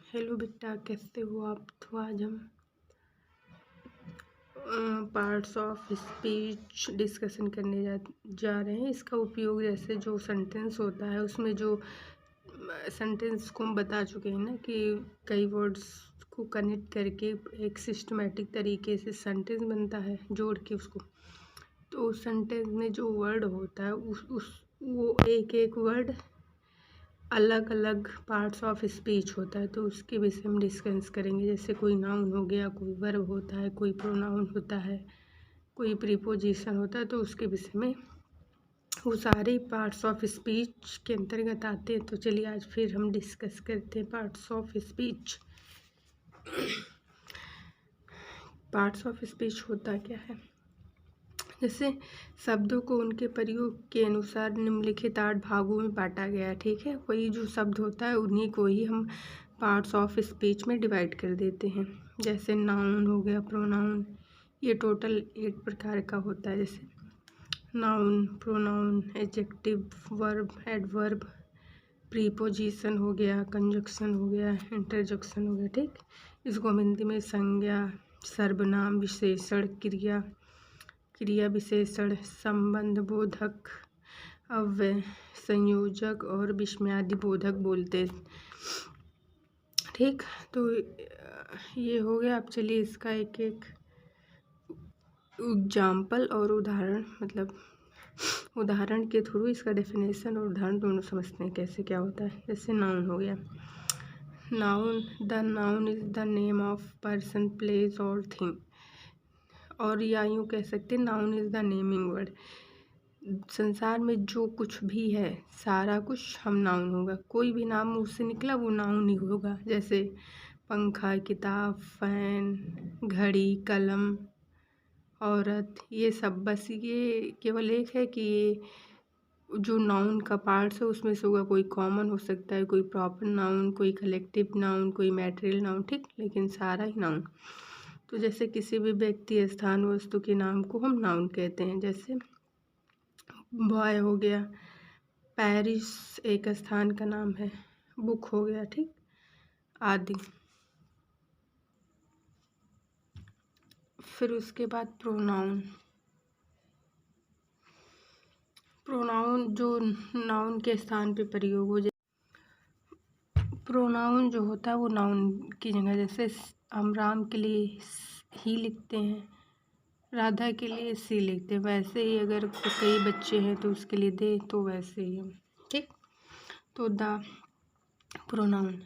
Hello बेटा, कैसे हो आप? तो आज हम पार्ट्स ऑफ स्पीच डिस्कशन करने जा रहे हैं। इसका उपयोग जैसे जो सेंटेंस होता है उसमें जो सेंटेंस को हम बता चुके हैं ना कि कई वर्ड्स को कनेक्ट करके एक सिस्टमेटिक तरीके से सेंटेंस बनता है जोड़ के उसको। तो उस सेंटेंस में जो वर्ड होता है उस वो एक एक वर्ड अलग अलग पार्ट्स ऑफ स्पीच होता है, तो उसके विषय हम डिस्कस करेंगे। जैसे कोई नाउन हो गया, कोई वर्ब होता है, कोई प्रोनाउन होता है, कोई प्रीपोजिशन होता है, तो उसके विषय में वो सारे पार्ट्स ऑफ स्पीच के अंतर्गत आते हैं। तो चलिए आज फिर हम डिस्कस करते हैं parts of speech. Parts of speech होता क्या है? जैसे शब्दों को उनके प्रयोग के अनुसार निम्नलिखित 8 भागों में बांटा गया है, ठीक है। वही जो शब्द होता है उन्हीं को ही हम पार्ट्स ऑफ स्पीच में डिवाइड कर देते हैं। जैसे नाउन हो गया, प्रोनाउन, ये टोटल 8 प्रकार का होता है। जैसे noun, pronoun, adjective, verb, adverb, preposition हो गया, कंजक्शन हो गया, इंटरजेक्शन हो गया, ठीक। इसको हम हिंदी में संज्ञा, सर्वनाम, विशेषण, क्रिया विशेषण, संबंध बोधक, अव्यय, संयोजक और विस्मयादि बोधक बोलते हैं, ठीक। तो ये हो गया। अब चलिए इसका एक एक एग्जाम्पल और उदाहरण, मतलब उदाहरण के थ्रू इसका डेफिनेशन और उदाहरण दोनों समझते हैं कैसे क्या होता है। जैसे नाउन हो गया, noun, the noun is the name of person, place और थिंग। और या यूँ कह सकते हैं noun is the naming word. संसार में जो कुछ भी है सारा कुछ हम नाउन होगा। कोई भी नाम मुँह से निकला वो नाउन ही होगा। जैसे पंखा, किताब, फैन, घड़ी, कलम, औरत, ये सब। बस ये केवल एक है कि ये जो नाउन का पार्ट्स है उसमें से होगा। कोई कॉमन हो सकता है, कोई प्रॉपर नाउन, कोई कलेक्टिव नाउन, कोई मैटेरियल नाउन, ठीक, लेकिन सारा ही नाउन। तो जैसे किसी भी व्यक्ति, स्थान, वस्तु के नाम को हम नाउन कहते हैं। जैसे बॉय हो गया, पेरिस एक स्थान का नाम है, बुक हो गया, ठीक, आदि। फिर उसके बाद प्रोनाउन। प्रोनाउन जो नाउन के स्थान पे प्रयोग हो जाए। प्रोनाउन जो होता है वो नाउन की जगह, जैसे हम राम के लिए ही लिखते हैं, राधा के लिए सी लिखते हैं, वैसे ही अगर कई बच्चे हैं तो उसके लिए दे, तो वैसे ही हम, ठीक। तो the pronoun,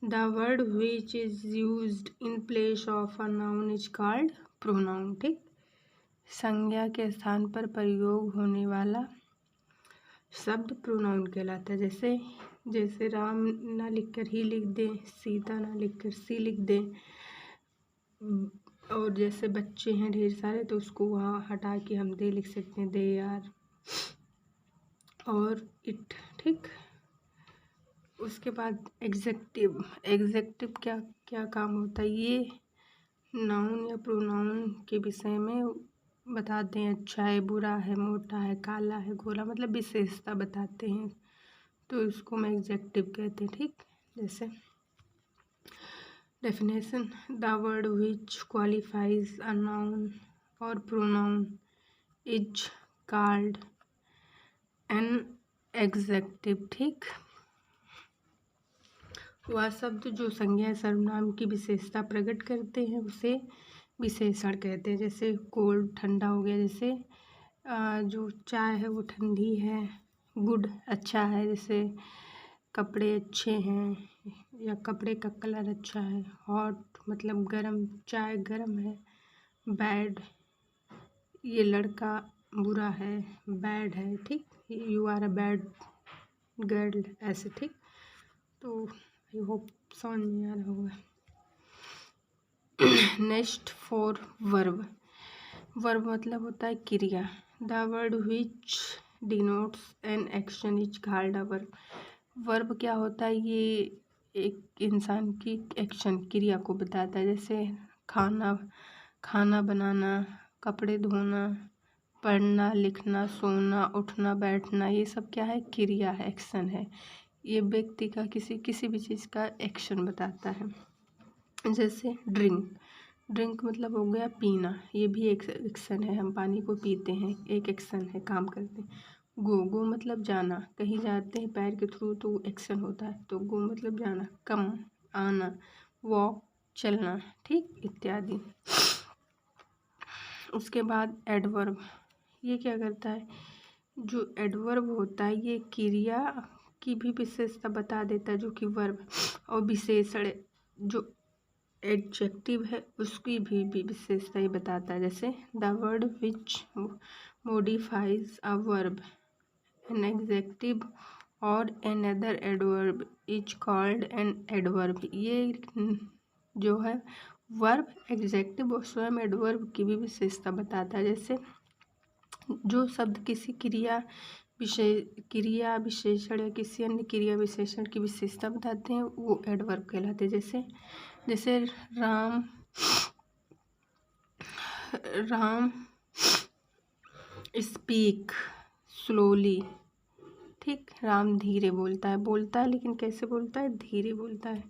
the word which is used in place of a noun is called pronoun, ठीक। संज्ञा के स्थान पर प्रयोग होने वाला शब्द प्रोनाउन कहलाता है। जैसे राम ना लिखकर ही लिख दें, सीता ना लिखकर सी लिख दें। और जैसे बच्चे हैं ढेर सारे तो उसको वहाँ हटा के हम दे लिख सकते हैं, दे यार और इट, ठीक। उसके बाद एग्जेक्टिव। एग्जेक्टिव क्या क्या काम होता है? ये नाउन या प्रोनाउन के विषय में बताते हैं। अच्छा है, बुरा है, मोटा है, काला है, गोरा, मतलब विशेषता बताते हैं, तो इसको हम एग्जेक्टिव कहते हैं, ठीक। जैसे definition, the word which qualifies a noun और pronoun is called an adjective, ठीक। वह शब्द जो संज्ञा सर्वनाम की विशेषता प्रकट करते हैं उसे विशेषण कहते हैं। जैसे कोल्ड, ठंडा हो गया। जैसे जो चाय है वो ठंडी है, गुड अच्छा है। जैसे कपड़े अच्छे हैं या कपड़े का कलर अच्छा है। हॉट मतलब गर्म, चाय गर्म है। बैड, ये लड़का बुरा है, बैड है, ठीक। You are a bad girl, ऐसे, ठीक। तो आई होप समझ में आ रहा होगा। Next for verb. वर्ब मतलब होता है क्रिया। The word which denotes an action is called a verb. Verb क्या होता है? ये एक इंसान की एक्शन, क्रिया को बताता है। जैसे खाना बनाना, कपड़े धोना, पढ़ना, लिखना, सोना, उठना, बैठना, ये सब क्या है? क्रिया है, एक्शन है। ये व्यक्ति का किसी भी चीज़ का एक्शन बताता है। जैसे ड्रिंक मतलब हो गया पीना, ये भी एक एक्शन है, हम पानी को पीते हैं, एक एक्शन है, काम करते हैं। गो मतलब जाना, कहीं जाते हैं पैर के थ्रू तो एक्शन होता है, तो गो मतलब जाना। कम आना, वॉक चलना, ठीक, इत्यादि। उसके बाद एडवर्ब, ये क्या करता है, जो एडवर्ब होता है ये क्रिया की भी विशेषता बता देता है, जो कि वर्ब, और विशेषण जो एडजेक्टिव है उसकी भी विशेषता ही बताता है। जैसे the word which modifies a verb, an adjective और another adverb is called an adverb. ये जो है वर्ब, एडजेक्टिव और स्वयं एडवर्ब की भी विशेषता बताता है। जैसे जो शब्द किसी क्रिया विशेषण या किसी अन्य क्रिया विशेषण की विशेषता बताते हैं वो एडवर्ब कहलाते हैं। जैसे राम स्पीक स्लोली, ठीक, राम धीरे बोलता है लेकिन कैसे बोलता है, धीरे बोलता है।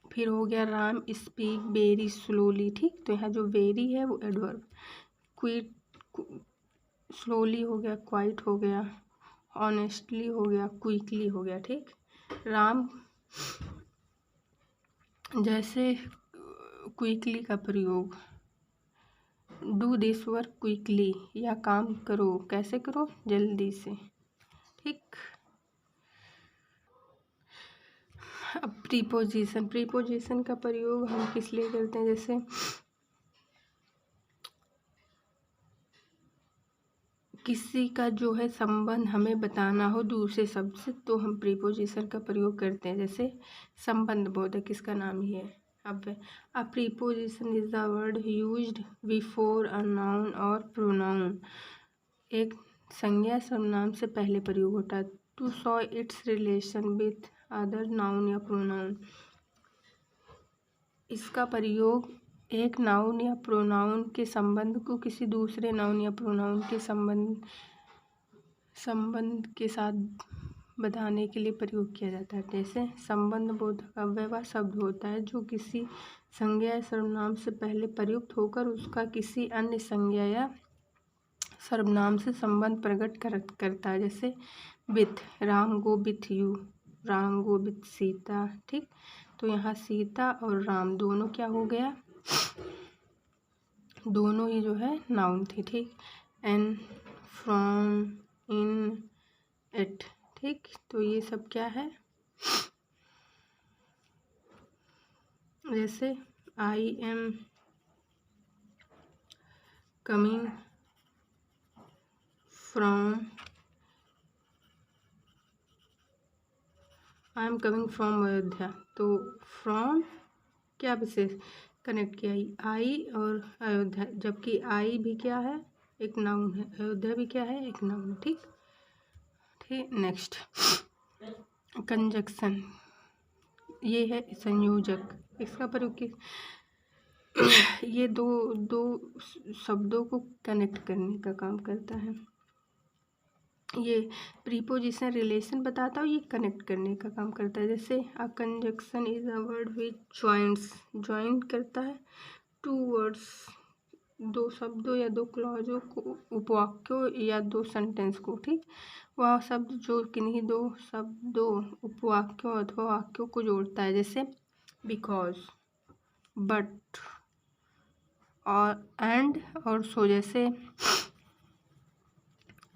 फिर हो गया राम स्पीक वेरी स्लोली, ठीक, तो यहाँ जो वेरी है वो एडवर्ब। क्विट स्लोली हो गया, क्वाइट हो गया, ऑनेस्टली हो गया, क्विकली हो गया, ठीक। राम जैसे क्विकली का प्रयोग, डू दिस वर्क क्विकली, या काम करो, कैसे करो, जल्दी से, ठीक। अब प्रीपोजिशन का प्रयोग हम किस लिए करते हैं, जैसे किसी का जो है संबंध हमें बताना हो दूसरे शब्द से तो हम प्रीपोजिशन का प्रयोग करते हैं। जैसे संबंध बोधक, किसका नाम ही है। अब a preposition is the word used before a noun और प्रोनाउन, एक संज्ञा सर्वनाम से पहले प्रयोग होता है। To show its relation with other noun या प्रोनाउन, इसका प्रयोग एक नाउन या प्रोनाउन के संबंध को किसी दूसरे नाउन या प्रोनाउन के संबंध के साथ बताने के लिए प्रयोग किया जाता है। जैसे संबंध बोधक अव्यय वह शब्द होता है जो किसी संज्ञा या सर्वनाम से पहले प्रयुक्त होकर उसका किसी अन्य संज्ञा या सर्वनाम से संबंध प्रकट करता है। जैसे with, Ram go with you, Ram go with Sita, ठीक, तो यहाँ सीता और राम दोनों क्या हो गया, दोनों ही जो है नाउन थे, ठीक। एंड फ्रॉम, इन, एट, ठीक, तो ये सब क्या है, जैसे I am coming from, I am coming from Ayodhya, तो फ्रॉम क्या विशेष कनेक्ट किया, आई और अयोध्या, जबकि आई भी क्या है, एक नाउन है, अयोध्या भी क्या है, एक नाउन, ठीक। नेक्स्ट कंजक्शन, ये है संयोजक, इसका प्रयोग किस ये दो शब्दों को कनेक्ट करने का काम करता है। ये प्रीपोजिशन रिलेशन बताता है, ये कनेक्ट करने का काम करता है। जैसे a conjunction is a word which join करता है टू वर्ड्स, दो शब्दों या दो क्लॉजों को, उपवाक्यों या दो सेंटेंस को, ठीक, वह शब्द जो किन्हीं दो शब्दों, उपवाक्यों अथवा वाक्यों को जोड़ता है। जैसे बिकॉज, बट और एंड और सो। जैसे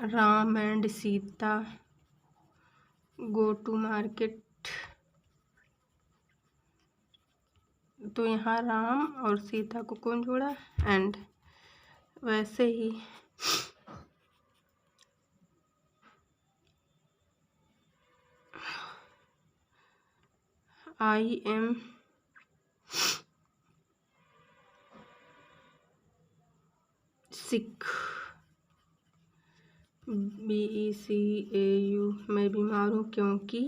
Ram and Sita go to market, तो यहाँ राम और सीता को कौन जोड़ा, एंड। वैसे ही आई एम सिक, BECAU, मैं बीमार हूँ क्योंकि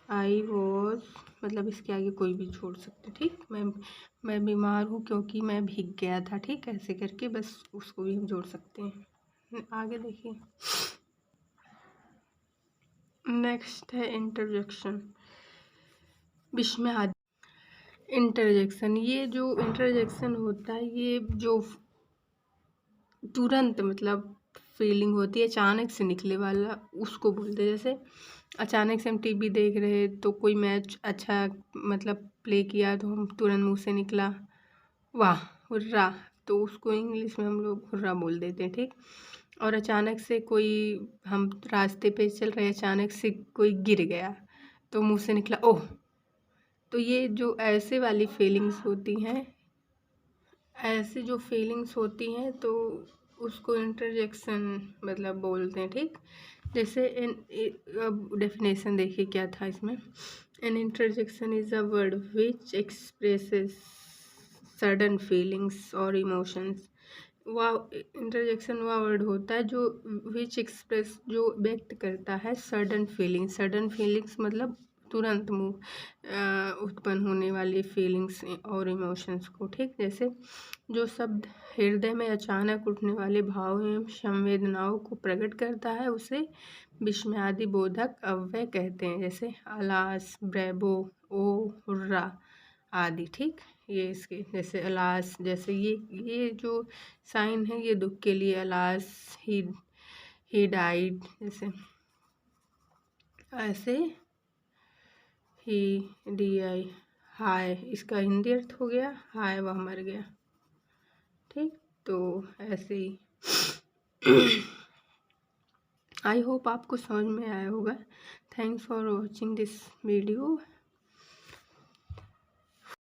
आई वॉज, मतलब इसके आगे कोई भी छोड़ सकते, ठीक, मैं बीमार हूँ क्योंकि मैं भीग गया था, ठीक, ऐसे करके बस उसको भी हम जोड़ सकते हैं। आगे देखिए नेक्स्ट है इंटरजेक्शन। विस्मय आदि। इंटरजेक्शन, ये जो इंटरजेक्शन होता है, ये जो तुरंत मतलब फीलिंग होती है अचानक से निकले वाला, उसको बोलते हैं। जैसे अचानक से हम टीवी देख रहे तो कोई मैच अच्छा मतलब प्ले किया तो हम तुरंत मुंह से निकला वाह, हुर्रा, तो उसको इंग्लिश में हम लोग हुर्रा बोल देते हैं, ठीक। और अचानक से कोई, हम रास्ते पे चल रहे, अचानक से कोई गिर गया तो मुंह से निकला ओह। तो ये जो ऐसे वाली फीलिंग्स होती हैं, ऐसी जो फीलिंग्स होती हैं तो उसको इंटरजेक्शन मतलब बोलते हैं, ठीक। जैसे अब डेफिनेशन देखिए क्या था इसमें। An interjection is a word which expresses sudden feelings और इमोशंस। वह इंटरजेक्शन वह वर्ड होता है जो विच एक्सप्रेस, जो व्यक्त करता है सडन फीलिंग्स। सडन फीलिंग्स मतलब तुरंत उत्पन्न होने वाली फीलिंग्स और इमोशंस को, ठीक। जैसे जो शब्द हृदय में अचानक उठने वाले भाव एवं संवेदनाओं को प्रकट करता है उसे विस्मयादि बोधक अव्यय कहते हैं। जैसे अलास, ब्रेबो, ओ, हुर्रा आदि, ठीक। ये इसके जैसे अलास, जैसे ये जो साइन है ये दुख के लिए, अलास, ही डाइड, जैसे ऐसे ही, डी आई, हाय, इसका हिंदी अर्थ हो गया हाय वह मर गया, ठीक। तो ऐसे ही आई होप आपको समझ में आया होगा। Thanks for watching this video.